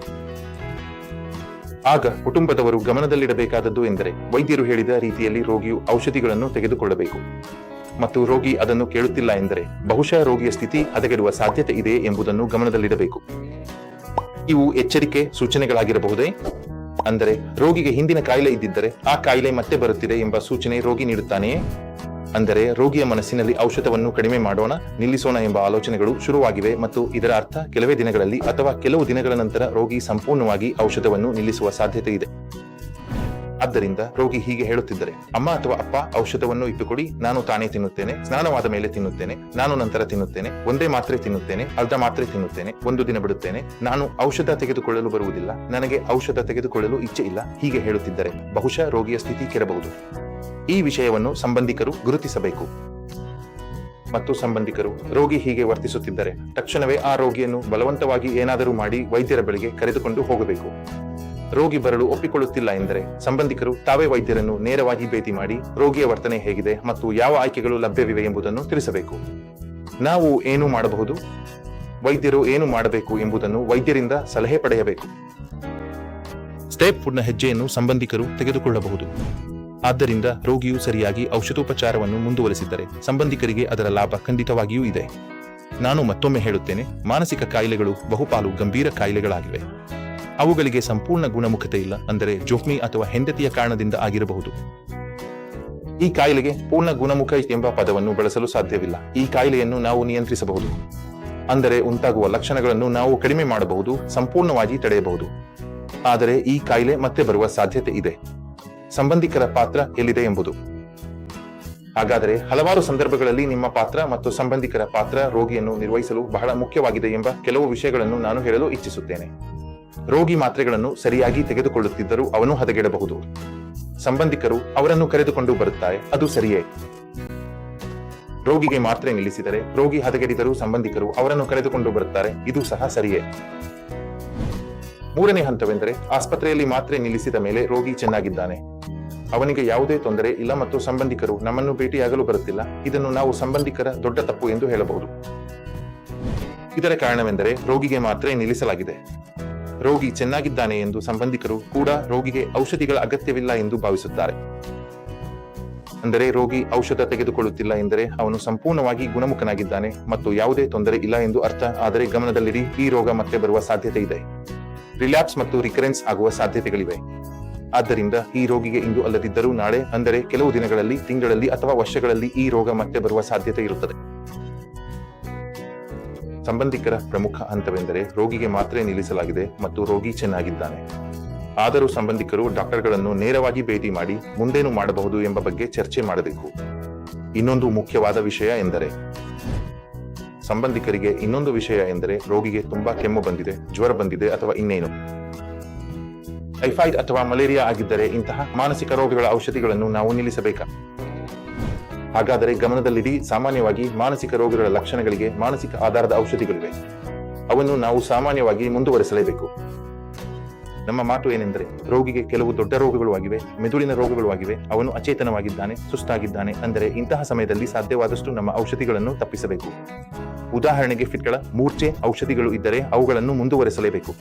ಆಗ ಕುಟುಂಬದವರು ಗಮನದಲ್ಲಿಡಬೇಕಾದದ್ದು ಎಂದರೆ ವೈದ್ಯರು ಹೇಳಿದ ರೀತಿಯಲ್ಲಿ ರೋಗಿಯು ಔಷಧಿಗಳನ್ನು ತೆಗೆದುಕೊಳ್ಳಬೇಕು ಮತ್ತು ರೋಗಿ ಅದನ್ನು ಕೇಳುತ್ತಿಲ್ಲ ಎಂದರೆ ಬಹುಶಃ ರೋಗಿಯ ಸ್ಥಿತಿ ಹದಗೆಡುವ ಸಾಧ್ಯತೆ ಇದೆ ಎಂಬುದನ್ನು ಗಮನದಲ್ಲಿಡಬೇಕು. ಇವು ಎಚ್ಚರಿಕೆ ಸೂಚನೆಗಳಾಗಿರಬಹುದೇ? ಅಂದರೆ ರೋಗಿಗೆ ಹಿಂದಿನ ಕಾಯಿಲೆ ಇದ್ದಿದ್ದರೆ ಆ ಕಾಯಿಲೆ ಮತ್ತೆ ಬರುತ್ತಿದೆ ಎಂಬ ಸೂಚನೆ ರೋಗಿ ನೀಡುತ್ತಾನೆಯೇ? ಅಂದರೆ ರೋಗಿಯ ಮನಸ್ಸಿನಲ್ಲಿ ಔಷಧವನ್ನು ಕಡಿಮೆ ಮಾಡೋಣ, ನಿಲ್ಲಿಸೋಣ ಎಂಬ ಆಲೋಚನೆಗಳು ಶುರುವಾಗಿವೆ ಮತ್ತು ಇದರ ಅರ್ಥ ಕೆಲವೇ ದಿನಗಳಲ್ಲಿ ಅಥವಾ ಕೆಲವು ದಿನಗಳ ನಂತರ ರೋಗಿ ಸಂಪೂರ್ಣವಾಗಿ ಔಷಧವನ್ನು ನಿಲ್ಲಿಸುವ ಸಾಧ್ಯತೆ ಇದೆ. ಆದ್ದರಿಂದ ರೋಗಿ ಹೀಗೆ ಹೇಳುತ್ತಿದ್ದರೆ, ಅಮ್ಮ ಅಥವಾ ಅಪ್ಪ ಔಷಧವನ್ನು ಇಟ್ಟುಕೊಡಿ, ನಾನು ತಾನೇ ತಿನ್ನುತ್ತೇನೆ, ಸ್ನಾನವಾದ ಮೇಲೆ ತಿನ್ನುತ್ತೇನೆ, ನಾನು ನಂತರ ತಿನ್ನುತ್ತೇನೆ, ಒಂದೇ ಮಾತ್ರೆ ತಿನ್ನುತ್ತೇನೆ, ಅರ್ಧ ಮಾತ್ರೆ ತಿನ್ನುತ್ತೇನೆ, ಒಂದು ದಿನ ಬಿಡುತ್ತೇನೆ, ನಾನು ಔಷಧ ತೆಗೆದುಕೊಳ್ಳಲು ಬರುವುದಿಲ್ಲ, ನನಗೆ ಔಷಧ ತೆಗೆದುಕೊಳ್ಳಲು ಇಚ್ಛೆ ಇಲ್ಲ, ಹೀಗೆ ಹೇಳುತ್ತಿದ್ದರೆ ಬಹುಶಃ ರೋಗಿಯ ಸ್ಥಿತಿ ಕೆಡಬಹುದು. ಈ ವಿಷಯವನ್ನು ಸಂಬಂಧಿಕರು ಗುರುತಿಸಬೇಕು ಮತ್ತು ಸಂಬಂಧಿಕರು ರೋಗಿ ಹೀಗೆ ವರ್ತಿಸುತ್ತಿದ್ದರೆ ತಕ್ಷಣವೇ ಆ ರೋಗಿಯನ್ನು ಬಲವಂತವಾಗಿ ಏನಾದರೂ ಮಾಡಿ ವೈದ್ಯರ ಬಳಿಗೆ ಕರೆದುಕೊಂಡು ಹೋಗಬೇಕು. ರೋಗಿ ಬರಲು ಒಪ್ಪಿಕೊಳ್ಳುತ್ತಿಲ್ಲ ಎಂದರೆ ಸಂಬಂಧಿಕರು ತಾವೇ ವೈದ್ಯರನ್ನು ನೇರವಾಗಿ ಭೇಟಿ ಮಾಡಿ ರೋಗಿಯ ವರ್ತನೆ ಹೇಗಿದೆ ಮತ್ತು ಯಾವ ಆಯ್ಕೆಗಳು ಲಭ್ಯವಿವೆ ಎಂಬುದನ್ನು ತಿಳಿಸಬೇಕು. ನಾವು ಏನು ಮಾಡಬಹುದು, ವೈದ್ಯರು ಏನು ಮಾಡಬೇಕು ಎಂಬುದನ್ನು ವೈದ್ಯರಿಂದ ಸಲಹೆ ಪಡೆಯಬೇಕು. ಸ್ಟೆಪ್ ಫುಡ್ನ ಹೆಜ್ಜೆಯನ್ನು ಸಂಬಂಧಿಕರು ತೆಗೆದುಕೊಳ್ಳಬಹುದು. ಆದ್ದರಿಂದ ರೋಗಿಯು ಸರಿಯಾಗಿ ಔಷಧೋಪಚಾರವನ್ನು ಮುಂದುವರೆಸಿದ್ದರೆ ಸಂಬಂಧಿಕರಿಗೆ ಅದರ ಲಾಭ ಖಂಡಿತವಾಗಿಯೂ ಇದೆ. ನಾನು ಮತ್ತೊಮ್ಮೆ ಹೇಳುತ್ತೇನೆ, ಮಾನಸಿಕ ಕಾಯಿಲೆಗಳು ಬಹುಪಾಲು ಗಂಭೀರ ಕಾಯಿಲೆಗಳಾಗಿವೆ. ಅವುಗಳಿಗೆ ಸಂಪೂರ್ಣ ಗುಣಮುಖತೆ ಇಲ್ಲ, ಅಂದರೆ ಜೋಖ್ಮಿ ಅಥವಾ ಹೆಂಡತಿಯ ಕಾರಣದಿಂದ ಆಗಿರಬಹುದು. ಈ ಕಾಯಿಲೆಗೆ ಪೂರ್ಣ ಗುಣಮುಖ ಎಂಬ ಪದವನ್ನು ಬಳಸಲು ಸಾಧ್ಯವಿಲ್ಲ. ಈ ಕಾಯಿಲೆಯನ್ನು ನಾವು ನಿಯಂತ್ರಿಸಬಹುದು, ಅಂದರೆ ಉಂಟಾಗುವ ಲಕ್ಷಣಗಳನ್ನು ನಾವು ಕಡಿಮೆ ಮಾಡಬಹುದು, ಸಂಪೂರ್ಣವಾಗಿ ತಡೆಯಬಹುದು. ಆದರೆ ಈ ಕಾಯಿಲೆ ಮತ್ತೆ ಬರುವ ಸಾಧ್ಯತೆ ಇದೆ. ಸಂಬಂಧಿಕರ ಪಾತ್ರ ಎಲ್ಲಿದೆ ಎಂಬುದು. ಹಾಗಾದರೆ ಹಲವಾರು ಸಂದರ್ಭಗಳಲ್ಲಿ ನಿಮ್ಮ ಪಾತ್ರ ಮತ್ತು ಸಂಬಂಧಿಕರ ಪಾತ್ರ ರೋಗಿಯನ್ನು ನಿರ್ವಹಿಸಲು ಬಹಳ ಮುಖ್ಯವಾಗಿದೆ ಎಂಬ ಕೆಲವು ವಿಷಯಗಳನ್ನು ನಾನು ಹೇಳಲು ಇಚ್ಛಿಸುತ್ತೇನೆ. ರೋಗಿ ಮಾತ್ರೆಗಳನ್ನು ಸರಿಯಾಗಿ ತೆಗೆದುಕೊಳ್ಳುತ್ತಿದ್ದರೂ ಅವನು ಹದಗೆಡಬಹುದು. ಸಂಬಂಧಿಕರು ಅವರನ್ನು ಕರೆದುಕೊಂಡು ಬರುತ್ತಾರೆ, ಅದು ಸರಿಯೇ. ರೋಗಿಗೆ ಮಾತ್ರೆ ನಿಲ್ಲಿಸಿದರೆ ರೋಗಿ ಹದಗೆಡಿದರೂ ಸಂಬಂಧಿಕರು ಅವರನ್ನು ಕರೆದುಕೊಂಡು ಬರುತ್ತಾರೆ, ಇದು ಸಹ ಸರಿಯೇ. ಮೂರನೇ ಹಂತವೆಂದರೆ ಆಸ್ಪತ್ರೆಯಲ್ಲಿ ಮಾತ್ರೆ ನಿಲ್ಲಿಸಿದ ಮೇಲೆ ರೋಗಿ ಚೆನ್ನಾಗಿದ್ದಾನೆ, ಅವನಿಗೆ ಯಾವುದೇ ತೊಂದರೆ ಇಲ್ಲ ಮತ್ತು ಸಂಬಂಧಿಕರು ನಮ್ಮನ್ನು ಭೇಟಿಯಾಗಲು ಬರುತ್ತಿಲ್ಲ. ಇದನ್ನು ನಾವು ಸಂಬಂಧಿಕರ ದೊಡ್ಡ ತಪ್ಪು ಎಂದು ಹೇಳಬಹುದು. ಇದರ ಕಾರಣವೆಂದರೆ ರೋಗಿಗೆ ಮಾತ್ರೆ ನಿಲ್ಲಿಸಲಾಗಿದೆ. ರೋಗಿ ಚೆನ್ನಾಗಿದ್ದಾನೆ ಎಂದು ಸಂಬಂಧಿಕರು ಕೂಡ ರೋಗಿಗೆ ಔಷಧಿಗಳ ಅಗತ್ಯವಿಲ್ಲ ಎಂದು ಭಾವಿಸುತ್ತಾರೆ. ಅಂದರೆ ರೋಗಿ ಔಷಧ ತೆಗೆದುಕೊಳ್ಳುತ್ತಿಲ್ಲ ಎಂದರೆ ಅವನು ಸಂಪೂರ್ಣವಾಗಿ ಗುಣಮುಖನಾಗಿದ್ದಾನೆ ಮತ್ತು ಯಾವುದೇ ತೊಂದರೆ ಇಲ್ಲ ಎಂದು ಅರ್ಥ. ಆದರೆ ಗಮನದಲ್ಲಿಡಿ, ಈ ರೋಗ ಮತ್ತೆ ಬರುವ ಸಾಧ್ಯತೆ ಇದೆ. ರಿಲ್ಯಾಪ್ಸ್ ಮತ್ತು ರಿಕರೆನ್ಸ್ ಆಗುವ ಸಾಧ್ಯತೆಗಳಿವೆ. ಆದ್ದರಿಂದ ಈ ರೋಗಿಗೆ ಇಂದು ಅಲ್ಲದಿದ್ದರೂ ನಾಳೆ, ಅಂದರೆ ಕೆಲವು ದಿನಗಳಲ್ಲಿ, ತಿಂಗಳಲ್ಲಿ ಅಥವಾ ವರ್ಷಗಳಲ್ಲಿ ಈ ರೋಗ ಮತ್ತೆ ಬರುವ ಸಾಧ್ಯತೆ ಇರುತ್ತದೆ. ಸಂಬಂಧಿಕರ ಪ್ರಮುಖ ಹಂತವೆಂದರೆ ರೋಗಿಗೆ ಮಾತ್ರೆ ನಿಲ್ಲಿಸಲಾಗಿದೆ ಮತ್ತು ರೋಗಿ ಚೆನ್ನಾಗಿದ್ದಾನೆ. ಆದರೂ ಸಂಬಂಧಿಕರು ಡಾಕ್ಟರ್ಗಳನ್ನು ನೇರವಾಗಿ ಭೇಟಿ ಮಾಡಿ ಮುಂದೇನು ಮಾಡಬಹುದು ಎಂಬ ಬಗ್ಗೆ ಚರ್ಚೆ ಮಾಡಬೇಕು. ಇನ್ನೊಂದು ಮುಖ್ಯವಾದ ವಿಷಯ ಎಂದರೆ ಸಂಬಂಧಿಕರಿಗೆ ಇನ್ನೊಂದು ವಿಷಯ ಎಂದರೆ ರೋಗಿಗೆ ತುಂಬಾ ಕೆಮ್ಮು ಬಂದಿದೆ, ಜ್ವರ ಬಂದಿದೆ ಅಥವಾ ಇನ್ನೇನು, ಟೈಫಾಯ್ಡ್ ಅಥವಾ ಮಲೇರಿಯಾ ಆಗಿದ್ದರೆ ಇಂತಹ ಮಾನಸಿಕ ರೋಗಗಳ ಔಷಧಿಗಳನ್ನು ನಾವು ನಿಲ್ಲಿಸಬೇಕಾ? ಹಾಗಾದರೆ ಗಮನದಲ್ಲಿಡಿ, ಸಾಮಾನ್ಯವಾಗಿ ಮಾನಸಿಕ ರೋಗಗಳ ಲಕ್ಷಣಗಳಿಗೆ ಮಾನಸಿಕ ಆಧಾರದ ಔಷಧಿಗಳಿವೆ. ಅವನ್ನು ನಾವು ಸಾಮಾನ್ಯವಾಗಿ ಮುಂದುವರೆಸಲೇಬೇಕು. ನಮ್ಮ ಮಾತು ಏನೆಂದರೆ ರೋಗಿಗೆ ಕೆಲವು ದೊಡ್ಡ ರೋಗಗಳು ಆಗಿವೆ, ಮೆದುಳಿನ ರೋಗಗಳು ಆಗಿವೆ, ಅವನು ಅಚೇತನವಾಗಿದ್ದಾನೆ, ಸುಸ್ತಾಗಿದ್ದಾನೆ. ಅಂದರೆ ಇಂತಹ ಸಮಯದಲ್ಲಿ ಸಾಧ್ಯವಾದಷ್ಟು ನಮ್ಮ ಔಷಧಿಗಳನ್ನು ತಪ್ಪಿಸಬೇಕು. ಉದಾಹರಣೆಗೆ ಫಿಟ್ಗಳ ಮೂರ್ಛೆ ಔಷಧಿಗಳು ಇದ್ದರೆ ಅವುಗಳನ್ನು ಮುಂದುವರೆಸಲೇಬೇಕು.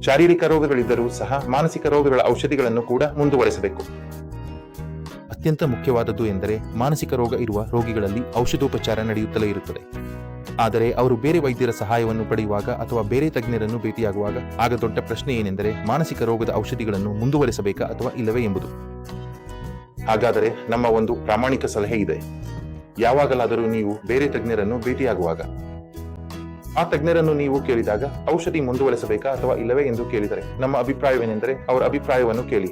ಶಾರೀರಿಕ ರೋಗಗಳಿದ್ದರೂ ಸಹ ಮಾನಸಿಕ ರೋಗಗಳ ಔಷಧಿಗಳನ್ನು ಕೂಡ ಮುಂದುವರೆಸಬೇಕು. ಅತ್ಯಂತ ಮುಖ್ಯವಾದದ್ದು ಎಂದರೆ ಮಾನಸಿಕ ರೋಗ ಇರುವ ರೋಗಿಗಳಲ್ಲಿ ಔಷಧೋಪಚಾರ ನಡೆಯುತ್ತಲೇ ಇರುತ್ತದೆ. ಆದರೆ ಅವರು ಬೇರೆ ವೈದ್ಯರ ಸಹಾಯವನ್ನು ಪಡೆಯುವಾಗ ಅಥವಾ ಬೇರೆ ತಜ್ಞರನ್ನು ಭೇಟಿಯಾಗುವಾಗ ಆಗ ದೊಡ್ಡ ಪ್ರಶ್ನೆ ಏನೆಂದರೆ ಮಾನಸಿಕ ರೋಗದ ಔಷಧಿಗಳನ್ನು ಮುಂದುವರೆಸಬೇಕಾ ಅಥವಾ ಇಲ್ಲವೇ ಎಂಬುದು. ಹಾಗಾದರೆ ನಮ್ಮ ಒಂದು ಪ್ರಾಮಾಣಿಕ ಸಲಹೆ ಇದೆ. ಯಾವಾಗಲಾದರೂ ನೀವು ಬೇರೆ ತಜ್ಞರನ್ನು ಭೇಟಿಯಾಗುವಾಗ ಆ ತಜ್ಞರನ್ನು ನೀವು ಕೇಳಿದಾಗ ಔಷಧಿ ಮುಂದುವರೆಸಬೇಕಾ ಅಥವಾ ಇಲ್ಲವೇ ಎಂದು ಕೇಳಿದರೆ ನಮ್ಮ ಅಭಿಪ್ರಾಯವೇನೆಂದರೆ ಅವರ ಅಭಿಪ್ರಾಯವನ್ನು ಕೇಳಿ.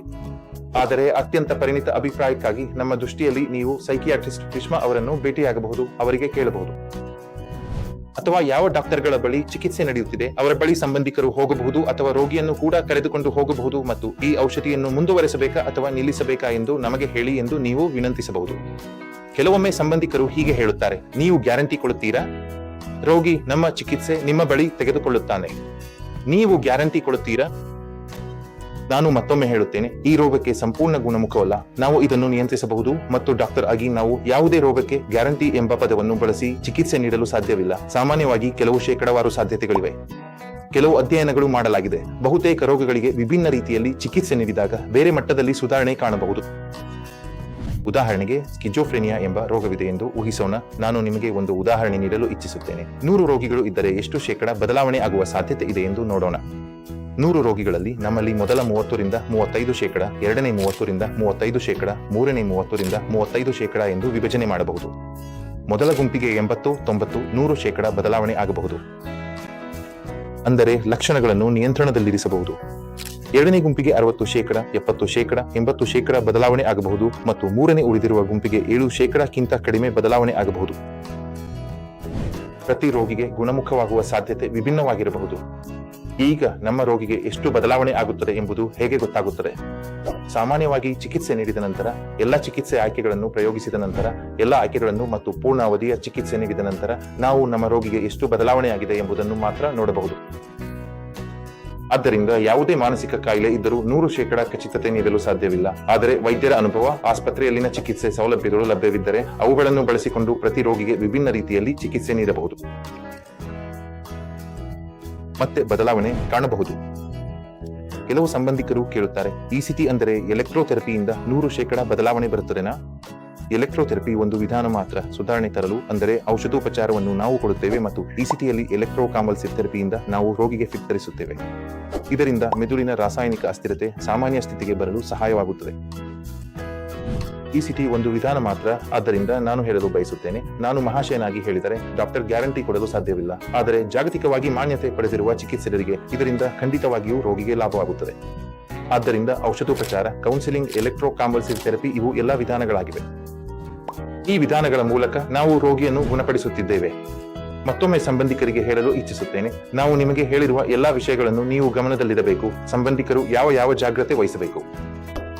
ಆದರೆ ಅತ್ಯಂತ ಪರಿಣಿತ ಅಭಿಪ್ರಾಯಕ್ಕಾಗಿ ನಮ್ಮ ದೃಷ್ಟಿಯಲ್ಲಿ ನೀವು ಸೈಕಿಯಾಟ್ರಿಸ್ಟ್ ವಿಶ್ವ ಅವರನ್ನು ಭೇಟಿಯಾಗಬಹುದು, ಅವರಿಗೆ ಕೇಳಬಹುದು. ಅಥವಾ ಯಾವ ಡಾಕ್ಟರ್ಗಳ ಬಳಿ ಚಿಕಿತ್ಸೆ ನಡೆಯುತ್ತಿದೆ ಅವರ ಬಳಿ ಸಂಬಂಧಿಕರು ಹೋಗಬಹುದು ಅಥವಾ ರೋಗಿಯನ್ನು ಕೂಡ ಕರೆದುಕೊಂಡು ಹೋಗಬಹುದು ಮತ್ತು ಈ ಔಷಧಿಯನ್ನು ಮುಂದುವರೆಸಬೇಕಾ ಅಥವಾ ನಿಲ್ಲಿಸಬೇಕಾ ಎಂದು ನಮಗೆ ಹೇಳಿ ಎಂದು ನೀವು ವಿನಂತಿಸಬಹುದು. ಕೆಲವೊಮ್ಮೆ ಸಂಬಂಧಿಕರು ಹೀಗೆ ಹೇಳುತ್ತಾರೆ, ನೀವು ಗ್ಯಾರಂಟಿ ಕೊಡುತ್ತೀರಾ? ರೋಗಿ ನಮ್ಮ ಚಿಕಿತ್ಸೆ ನಿಮ್ಮ ಬಳಿ ತೆಗೆದುಕೊಳ್ಳುತ್ತಾನೆ, ನೀವು ಗ್ಯಾರಂಟಿ ಕೊಡುತ್ತೀರಾ? ನಾನು ಮತ್ತೊಮ್ಮೆ ಹೇಳುತ್ತೇನೆ, ಈ ರೋಗಕ್ಕೆ ಸಂಪೂರ್ಣ ಗುಣಮುಖವಲ್ಲ. ನಾವು ಇದನ್ನು ನಿಯಂತ್ರಿಸಬಹುದು ಮತ್ತು ಡಾಕ್ಟರ್ ಆಗಿ ನಾವು ಯಾವುದೇ ರೋಗಕ್ಕೆ ಗ್ಯಾರಂಟಿ ಎಂಬ ಪದವನ್ನು ಬಳಸಿ ಚಿಕಿತ್ಸೆ ನೀಡಲು ಸಾಧ್ಯವಿಲ್ಲ. ಸಾಮಾನ್ಯವಾಗಿ ಕೆಲವು ಶೇಕಡಾವಾರು ಸಾಧ್ಯತೆಗಳಿವೆ. ಕೆಲವು ಅಧ್ಯಯನಗಳು ಮಾಡಲಾಗಿದೆ. ಬಹುತೇಕ ರೋಗಗಳಿಗೆ ವಿಭಿನ್ನ ರೀತಿಯಲ್ಲಿ ಚಿಕಿತ್ಸೆ ನೀಡಿದಾಗ ಬೇರೆ ಮಟ್ಟದಲ್ಲಿ ಸುಧಾರಣೆ ಕಾಣಬಹುದು. ಉದಾಹರಣೆಗೆ ಸ್ಕಿಜೋಫ್ರೆನಿಯಾ ಎಂಬ ರೋಗವಿದೆ ಎಂದು ಊಹಿಸೋಣ. ನಾನು ನಿಮಗೆ ಒಂದು ಉದಾಹರಣೆ ನೀಡಲು ಇಚ್ಛಿಸುತ್ತೇನೆ. 100 ರೋಗಿಗಳು ಇದ್ದರೆ ಎಷ್ಟು ಶೇಕಡ ಬದಲಾವಣೆ ಆಗುವ ಸಾಧ್ಯತೆ ಇದೆ ಎಂದು ನೋಡೋಣ. 100 ರೋಗಿಗಳಲ್ಲಿ ನಮ್ಮಲ್ಲಿ ಮೊದಲ 30 ರಿಂದ 35 ಶೇಕಡ, ಎರಡನೇ 30 ರಿಂದ 35 ಶೇಕಡ, ಮೂರನೇ 30 ರಿಂದ 35 ಶೇಕಡ ಎಂದು ವಿಭಜನೆ ಮಾಡಬಹುದು. ಮೊದಲ ಗುಂಪಿಗೆ 80, 90, 100 ಶೇಕಡ ಬದಲಾವಣೆ ಆಗಬಹುದು. ಅಂದರೆ ಲಕ್ಷಣಗಳನ್ನು ನಿಯಂತ್ರಣದಲ್ಲಿರಿಸಬಹುದು. ಎರಡನೇ ಗುಂಪಿಗೆ 60 ಶೇಕಡ, 70 ಶೇಕಡ, 80 ಶೇಕಡ ಬದಲಾವಣೆ ಆಗಬಹುದು ಮತ್ತು ಮೂರನೇ ಉಳಿದಿರುವ ಗುಂಪಿಗೆ 7 ಶೇಕಡಕ್ಕಿಂತ ಕಡಿಮೆ ಬದಲಾವಣೆ ಆಗಬಹುದು. ಪ್ರತಿ ರೋಗಿಗೆ ಗುಣಮುಖವಾಗುವ ಸಾಧ್ಯತೆ ವಿಭಿನ್ನವಾಗಿರಬಹುದು. ಈಗ ನಮ್ಮ ರೋಗಿಗೆ ಎಷ್ಟು ಬದಲಾವಣೆ ಆಗುತ್ತದೆ ಎಂಬುದು ಹೇಗೆ ಗೊತ್ತಾಗುತ್ತದೆ? ಸಾಮಾನ್ಯವಾಗಿ ಚಿಕಿತ್ಸೆ ನೀಡಿದ ನಂತರ, ಎಲ್ಲ ಚಿಕಿತ್ಸೆ ಆಯ್ಕೆಗಳನ್ನು ಪ್ರಯೋಗಿಸಿದ ನಂತರ, ಎಲ್ಲ ಆಯ್ಕೆಗಳನ್ನು ಮತ್ತು ಪೂರ್ಣ ಅವಧಿಯ ಚಿಕಿತ್ಸೆ ನೀಡಿದ ನಂತರ ನಾವು ನಮ್ಮ ರೋಗಿಗೆ ಎಷ್ಟು ಬದಲಾವಣೆಯಾಗಿದೆ ಎಂಬುದನ್ನು ಮಾತ್ರ ನೋಡಬಹುದು. ಆದ್ದರಿಂದ ಯಾವುದೇ ಮಾನಸಿಕ ಕಾಯಿಲೆ ಇದ್ದರೂ 100 ಶೇಕಡ ಖಚಿತತೆ ನೀಡಲು ಸಾಧ್ಯವಿಲ್ಲ. ಆದರೆ ವೈದ್ಯರ ಅನುಭವ, ಆಸ್ಪತ್ರೆಯಲ್ಲಿನ ಚಿಕಿತ್ಸೆ ಸೌಲಭ್ಯಗಳು ಲಭ್ಯವಿದ್ದರೆ ಅವುಗಳನ್ನು ಬಳಸಿಕೊಂಡು ಪ್ರತಿ ರೋಗಿಗೆ ವಿಭಿನ್ನ ರೀತಿಯಲ್ಲಿ ಚಿಕಿತ್ಸೆ ನೀಡಬಹುದು. ಮತ್ತೆ ಬದಲಾವಣೆ ಕಾಣಬಹುದು. ಕೆಲವು ಸಂಬಂಧಿಕರು ಕೇಳುತ್ತಾರೆ, ಇಸಿಟಿ ಅಂದರೆ ಎಲೆಕ್ಟ್ರೋಥೆರಪಿಯಿಂದ 100 ಶೇಕಡ ಬದಲಾವಣೆ ಬರುತ್ತದೆನಾ? ಎಲೆಕ್ಟ್ರೋಥೆರಪಿ ಒಂದು ವಿಧಾನ ಮಾತ್ರ ಸುಧಾರಣೆ ತರಲು. ಅಂದರೆ ಔಷಧೋಪಚಾರವನ್ನು ನಾವು ಕೊಡುತ್ತೇವೆ ಮತ್ತು ಇಸಿಟಿಯಲ್ಲಿ ಎಲೆಕ್ಟ್ರೋಕಾನ್ವಲ್ಸಿವ್ ಥೆರಪಿಯಿಂದ ನಾವು ರೋಗಿಗೆ ಫಿಟ್ ತರಿಸುತ್ತೇವೆ. ಇದರಿಂದ ಮೆದುಳಿನ ರಾಸಾಯನಿಕ ಅಸ್ಥಿರತೆ ಸಾಮಾನ್ಯ ಸ್ಥಿತಿಗೆ ಬರಲು ಸಹಾಯವಾಗುತ್ತದೆ. ಇಸಿಟಿ ಒಂದು ವಿಧಾನ ಮಾತ್ರ. ಆದ್ದರಿಂದ ನಾನು ಹೇಳಲು ಬಯಸುತ್ತೇನೆ, ನಾನು ಮಹಾಶಯನಾಗಿ ಹೇಳಿದರೆ ಡಾಕ್ಟರ್ ಗ್ಯಾರಂಟಿ ಕೊಡಲು ಸಾಧ್ಯವಿಲ್ಲ. ಆದರೆ ಜಾಗತಿಕವಾಗಿ ಮಾನ್ಯತೆ ಪಡೆದಿರುವ ಚಿಕಿತ್ಸಕರಿಗೆ ಇದರಿಂದ ಖಂಡಿತವಾಗಿಯೂ ರೋಗಿಗೆ ಲಾಭವಾಗುತ್ತದೆ. ಆದ್ದರಿಂದ ಔಷಧೋಪಚಾರ, ಕೌನ್ಸಿಲಿಂಗ್, ಎಲೆಕ್ಟ್ರೋಕಾನ್ವಲ್ಸಿವ್ ಥೆರಪಿ ಇವು ಎಲ್ಲ ವಿಧಾನಗಳಾಗಿವೆ. ಈ ವಿಧಾನಗಳ ಮೂಲಕ ನಾವು ರೋಗಿಯನ್ನು ಗುಣಪಡಿಸುತ್ತಿದ್ದೇವೆ. ಮತ್ತೊಮ್ಮೆ ಸಂಬಂಧಿಕರಿಗೆ ಹೇಳಲು ಇಚ್ಛಿಸುತ್ತೇನೆ, ನಾವು ನಿಮಗೆ ಹೇಳಿರುವ ಎಲ್ಲಾ ವಿಷಯಗಳನ್ನು ನೀವು ಗಮನದಲ್ಲಿಡಬೇಕು. ಸಂಬಂಧಿಕರು ಯಾವ ಜಾಗ್ರತೆ ವಹಿಸಬೇಕು?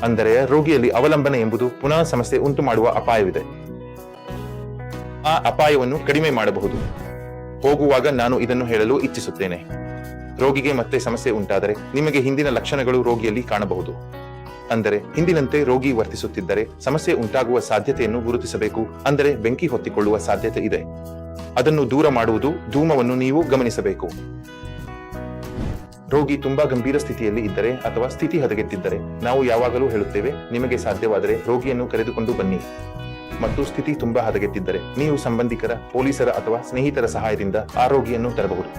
ಅಂದರೆ ರೋಗಿಯಲ್ಲಿ ಅವಲಂಬನೆ ಎಂಬುದು ಪುನಃ ಸಮಸ್ಯೆ ಉಂಟು ಮಾಡುವ ಅಪಾಯವಿದೆ. ಆ ಅಪಾಯವನ್ನು ಕಡಿಮೆ ಮಾಡಬಹುದು. ಹೋಗುವಾಗ ನಾನು ಇದನ್ನು ಹೇಳಲು ಇಚ್ಛಿಸುತ್ತೇನೆ. ರೋಗಿಗೆ ಮತ್ತೆ ಸಮಸ್ಯೆ ಉಂಟಾದರೆ ನಿಮಗೆ ಹಿಂದಿನ ಲಕ್ಷಣಗಳು ರೋಗಿಯಲ್ಲಿ ಕಾಣಬಹುದು. ಅಂದರೆ ಹಿಂದಿನಂತೆ ರೋಗಿ ವರ್ತಿಸುತ್ತಿದ್ದರೆ ಸಮಸ್ಯೆ ಉಂಟಾಗುವ ಸಾಧ್ಯತೆಯನ್ನು ಗುರುತಿಸಬೇಕು. ಅಂದರೆ ಬೆಂಕಿ ಹೊತ್ತಿಕೊಳ್ಳುವ ಸಾಧ್ಯತೆ ಇದೆ, ಅದನ್ನು ದೂರ ಮಾಡುವುದು. ಧೂಮವನ್ನು ನೀವು ಗಮನಿಸಬೇಕು. ರೋಗಿ ತುಂಬಾ ಗಂಭೀರ ಸ್ಥಿತಿಯಲ್ಲಿ ಇದ್ದರೆ ಅಥವಾ ಸ್ಥಿತಿ ಹದಗೆಟ್ಟಿದ್ದರೆ ನಾವು ಯಾವಾಗಲೂ ಹೇಳುತ್ತೇವೆ, ನಿಮಗೆ ಸಾಧ್ಯವಾದರೆ ರೋಗಿಯನ್ನು ಕರೆದುಕೊಂಡು ಬನ್ನಿ. ಮತ್ತು ಸ್ಥಿತಿ ತುಂಬಾ ಹದಗೆಟ್ಟಿದ್ದರೆ ನೀವು ಸಂಬಂಧಿಕರ, ಪೊಲೀಸರ ಅಥವಾ ಸ್ನೇಹಿತರ ಸಹಾಯದಿಂದ ಆ ರೋಗಿಯನ್ನು ತರಬಹುದು.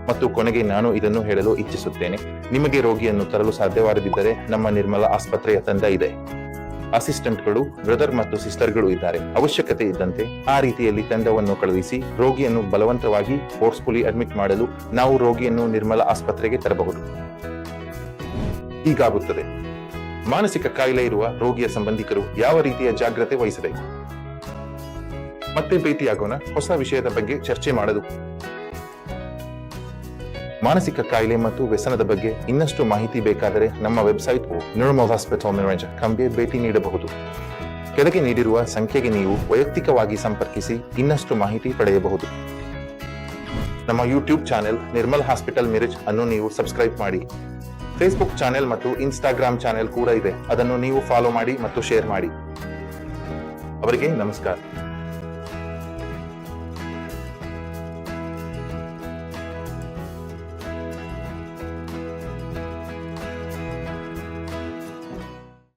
ಮತ್ತು ಕೊನೆಗೆ ನಾನು ಇದನ್ನು ಹೇಳಲು ಇಚ್ಛಿಸುತ್ತೇನೆ, ನಿಮಗೆ ರೋಗಿಯನ್ನು ತರಲು ಸಾಧ್ಯವಾಗದಿದ್ದರೆ ನಮ್ಮ ನಿರ್ಮಲ ಆಸ್ಪತ್ರೆಯ ತಂಡ ಇದೆ. ಅಸಿಸ್ಟೆಂಟ್ಗಳು, ಬ್ರದರ್ ಮತ್ತು ಸಿಸ್ಟರ್ಗಳು ಇದ್ದಾರೆ. ಅವಶ್ಯಕತೆ ಇದ್ದಂತೆ ಆ ರೀತಿಯಲ್ಲಿ ತಂಡವನ್ನು ಕಳುಹಿಸಿ ರೋಗಿಯನ್ನು ಬಲವಂತವಾಗಿ ಫೋರ್ಸ್ಫುಲಿ ಅಡ್ಮಿಟ್ ಮಾಡಲು ನಾವು ರೋಗಿಯನ್ನು ನಿರ್ಮಲ ಆಸ್ಪತ್ರೆಗೆ ತರಬಹುದು. ಹೀಗಾಗುತ್ತದೆ. ಮಾನಸಿಕ ಕಾಯಿಲೆ ಇರುವ ರೋಗಿಯ ಸಂಬಂಧಿಕರು ಯಾವ ರೀತಿಯ ಜಾಗ್ರತೆ ವಹಿಸಬೇಕು? ಮತ್ತೆ ಭೇಟಿಯಾಗೋಣ ಹೊಸ ವಿಷಯದ ಬಗ್ಗೆ ಚರ್ಚೆ ಮಾಡಲು. ಮಾನಸಿಕ ಕಾಯಿಲೆ ಮತ್ತು ವ್ಯಸನದ ಬಗ್ಗೆ ಇನ್ನಷ್ಟು ಮಾಹಿತಿ ಬೇಕಾದರೆ ನಮ್ಮ ವೆಬ್ಸೈಟ್ ನಿರ್ಮಲ್ ಹಾಸ್ಪಿಟಲ್ ಮಿರಾಂಜಾಕ್ಕೆ ಭೇಟಿ ನೀಡಬಹುದು. ಕೆಳಗೆ ನೀಡಿರುವ ಸಂಖ್ಯೆಗೆ ನೀವು ವೈಯಕ್ತಿಕವಾಗಿ ಸಂಪರ್ಕಿಸಿ ಇನ್ನಷ್ಟು ಮಾಹಿತಿ ಪಡೆಯಬಹುದು. ನಮ್ಮ YouTube channel Nirmal hospital Miraj ಅನ್ನು ನೀವು ಸಬ್ಸ್ಕ್ರೈಬ್ ಮಾಡಿ. ಫೇಸ್ಬುಕ್ ಚಾನೆಲ್ ಮತ್ತು ಇನ್ಸ್ಟಾಗ್ರಾಮ್ ಚಾನೆಲ್ ಕೂಡ ಇದೆ, ಅದನ್ನು ನೀವು ಫಾಲೋ ಮಾಡಿ ಮತ್ತು ಶೇರ್ ಮಾಡಿ. ಅವರಿಗೆ ನಮಸ್ಕಾರ.